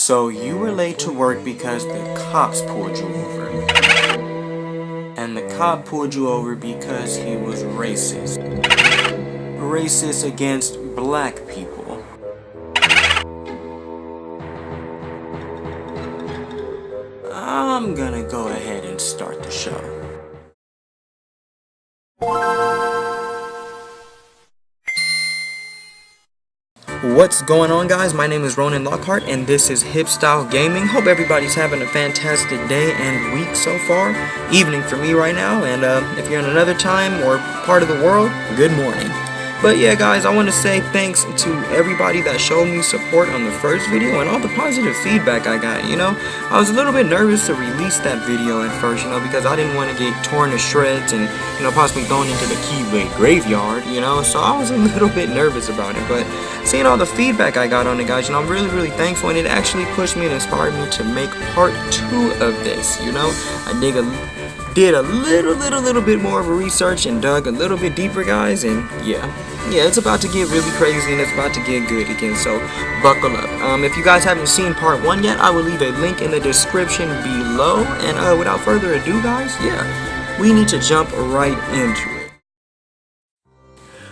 So you were late to work because the cops pulled you over. And the cop pulled you over because he was racist. Racist against black people. I'm gonna go ahead and start the show. What's going on, guys? My name is Ronan Lockhart and this is Hip Style Gaming. Hope everybody's having a fantastic day and week so far. Evening for me right now, and if you're in another time or part of the world, good morning. But yeah, guys, I want to say thanks to everybody that showed me support on the first video and all the positive feedback I got. You know, I was a little bit nervous to release that video at first, you know, because I didn't want to get torn to shreds and, you know, possibly thrown into the Keyblade graveyard, you know, so I was a little bit nervous about it. But seeing all the feedback I got on it, guys, you know, I'm really thankful, and it actually pushed me and inspired me to make part 2 of this. You know, I did a little bit more of a research and dug a little bit deeper, guys, and yeah, it's about to get really crazy and it's about to get good again, so buckle up. If you guys haven't seen part 1 yet, I will leave a link in the description below, and without further ado, guys, yeah, we need to jump right into it.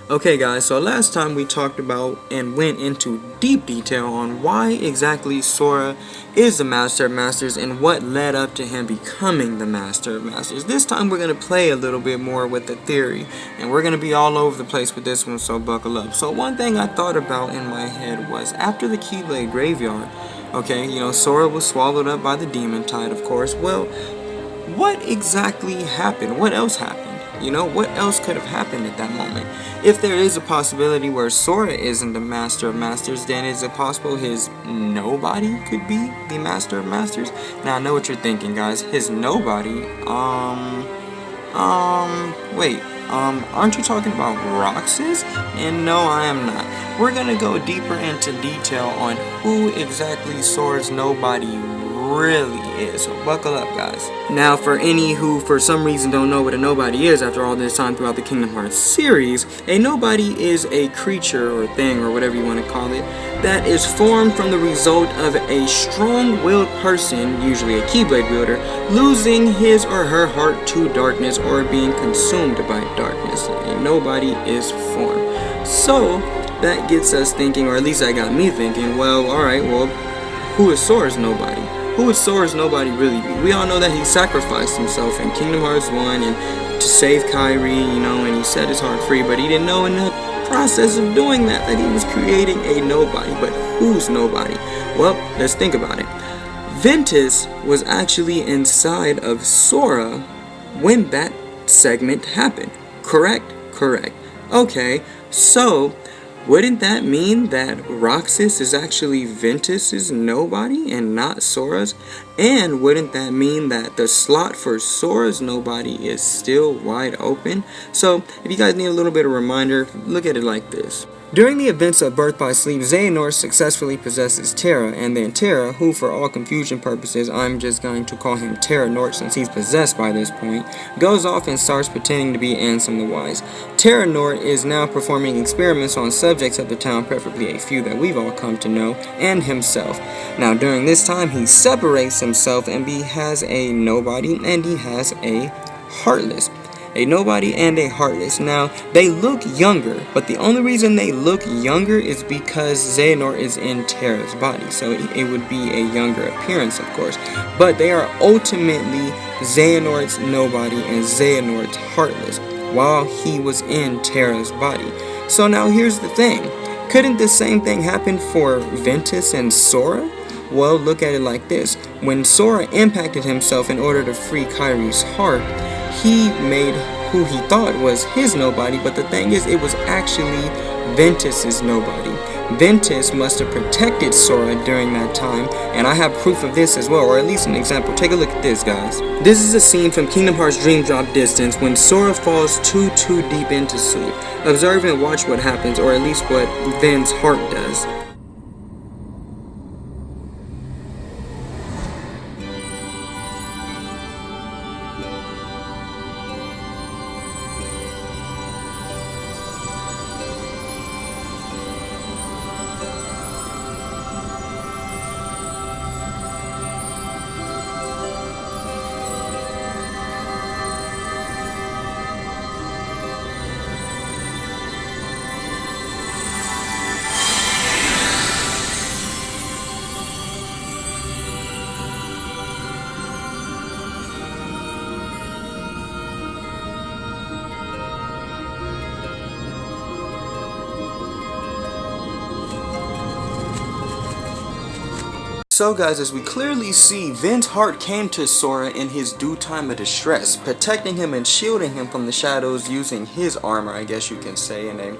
Okay, guys, so last time we talked about and went into deep detail on why exactly Sora is the Master of Masters and what led up to him becoming the Master of Masters. This time we're going to play a little bit more with the theory, and we're going to be all over the place with this one, so buckle up. So one thing I thought about in my head was, after the Keyblade graveyard, okay, you know, Sora was swallowed up by the demon tide, of course. Well, what exactly happened? What else happened? You know, what else could have happened at that moment? If there is a possibility where Sora isn't the Master of Masters, then is it possible his nobody could be the Master of Masters? Now I know what you're thinking, guys. His nobody? Wait, aren't you talking about Roxas? And no, I am not. We're gonna go deeper into detail on who exactly Sora's nobody really is, so buckle up, guys. Now, for any who for some reason don't know what a nobody is after all this time throughout the Kingdom Hearts series, a nobody is a creature or thing or whatever you want to call it that is formed from the result of a strong-willed person, usually a Keyblade wielder, losing his or her heart to darkness or being consumed by darkness. A nobody is formed. So that gets us thinking, or at least that got me thinking, well, alright, well, who is Sora's nobody? Who would Sora's nobody really be? We all know that he sacrificed himself in Kingdom Hearts 1 and to save Kairi, you know, and he set his heart free, but he didn't know in the process of doing that he was creating a nobody. But who's nobody? Well, let's think about it. Ventus was actually inside of Sora when that segment happened. Correct? Correct. Okay, so wouldn't that mean that Roxas is actually Ventus's nobody and not Sora's? And wouldn't that mean that the slot for Sora's nobody is still wide open? So, if you guys need a little bit of reminder, look at it like this. During the events of Birth by Sleep, Xehanort successfully possesses Terra, and then Terra, who for all confusion purposes, I'm just going to call him Terranort since he's possessed by this point, goes off and starts pretending to be Ansem the Wise. Terranort is now performing experiments on subjects of the town, preferably a few that we've all come to know, and himself. Now during this time, he separates himself and he has a nobody and he has a heartless. A nobody and a heartless. Now, they look younger, but the only reason they look younger is because Xehanort is in Terra's body, so it would be a younger appearance, of course. But they are ultimately Xehanort's nobody and Xehanort's heartless, while he was in Terra's body. So now here's the thing. Couldn't the same thing happen for Ventus and Sora? Well, look at it like this. When Sora impacted himself in order to free Kairi's heart, he made who he thought was his nobody, but the thing is, it was actually Ventus's nobody. Ventus must have protected Sora during that time, and I have proof of this as well, or at least an example. Take a look at this, guys. This is a scene from Kingdom Hearts Dream Drop Distance when Sora falls too deep into sleep. Observe and watch what happens, or at least what Ven's heart does. So guys, as we clearly see, Vin's heart came to Sora in his due time of distress, protecting him and shielding him from the shadows using his armor, I guess you can say, in a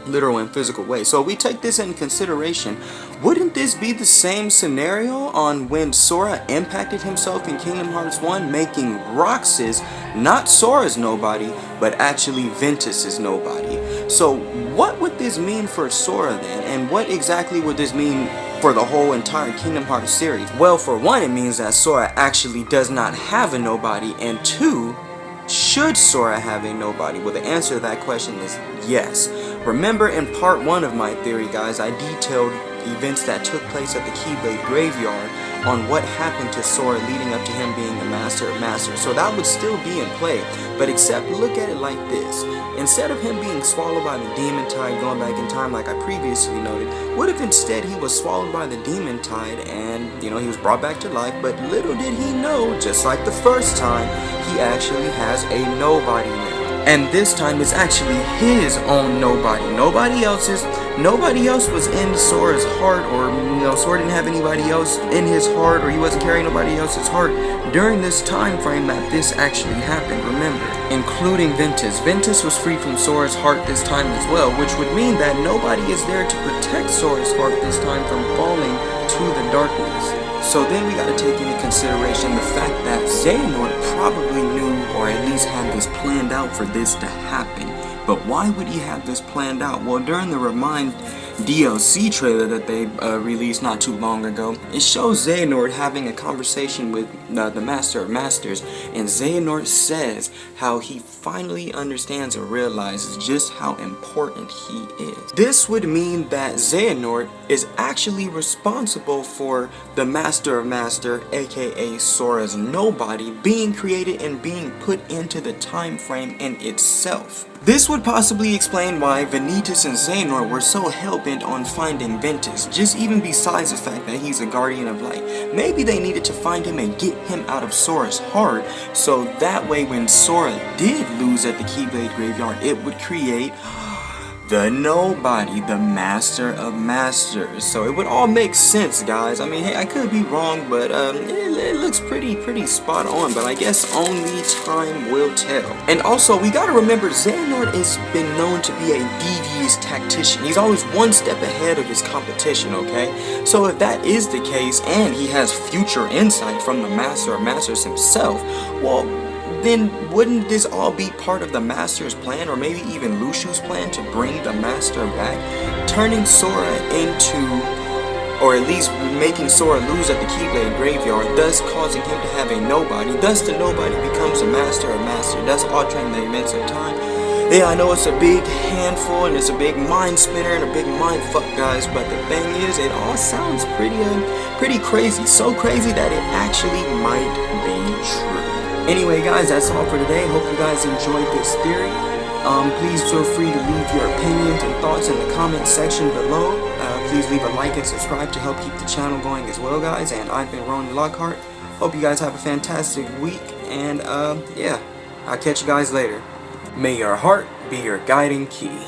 literal and physical way. So we take this into consideration. Wouldn't this be the same scenario on when Sora impacted himself in Kingdom Hearts 1, making Roxas not Sora's nobody, but actually Ventus's nobody? So what would this mean for Sora then, and what exactly would this mean for the whole entire Kingdom Hearts series? Well, for one, it means that Sora actually does not have a nobody, and two, should Sora have a nobody? Well, the answer to that question is yes. Remember in part 1 of my theory, guys, I detailed events that took place at the Keyblade Graveyard on what happened to Sora leading up to him being the Master of Masters. So that would still be in play, but except look at it like this. Instead of him being swallowed by the Demon Tide going back in time like I previously noted, what if instead he was swallowed by the Demon Tide and, he was brought back to life, but little did he know, just like the first time, he actually has a nobody now. And this time it's actually his own nobody. Nobody else was in Sora's heart, or Sora didn't have anybody else in his heart, or he wasn't carrying nobody else's heart during this time frame that this actually happened, remember. Including Ventus. Ventus was free from Sora's heart this time as well, which would mean that nobody is there to protect Sora's heart this time from falling to the darkness. So then we gotta take into consideration the fact that Xehanort probably knew, or at least had this planned out for this to happen. But why would he have this planned out? Well, during the Remind DLC trailer that they released not too long ago, it shows Xehanort having a conversation with the Master of Masters, and Xehanort says how he finally understands and realizes just how important he is. This would mean that Xehanort is actually responsible for the Master of Master, aka Sora's nobody, being created and being put into the time frame in itself. This would possibly explain why Vanitas and Xehanort were so hell-bent on finding Ventus, just even besides the fact that he's a guardian of light. Maybe they needed to find him and get him out of Sora's heart, so that way when Sora did lose at the Keyblade Graveyard, it would create the nobody, the Master of Masters. So it would all make sense, guys. I mean, hey, I could be wrong, but it looks pretty spot on, but I guess only time will tell. And also, we gotta remember, Xehanort has been known to be a devious tactician. He's always one step ahead of his competition, okay? So if that is the case, and he has future insight from the Master of Masters himself, well, then wouldn't this all be part of the Master's plan, or maybe even Lushu's plan to bring the Master back, turning Sora into, or at least making Sora lose at the Keyblade Graveyard, thus causing him to have a nobody, thus the nobody becomes a Master of Master, thus altering the events of time. Yeah, I know it's a big handful, and it's a big mind spinner, and a big mind fuck, guys, but the thing is, it all sounds pretty crazy, so crazy that it actually might be true. Anyway, guys, that's all for today. Hope you guys enjoyed this theory. Please feel free to leave your opinions and thoughts in the comment section below. Please leave a like and subscribe to help keep the channel going as well, guys. And I've been Ronan Lockhart. Hope you guys have a fantastic week. And yeah, I'll catch you guys later. May your heart be your guiding key.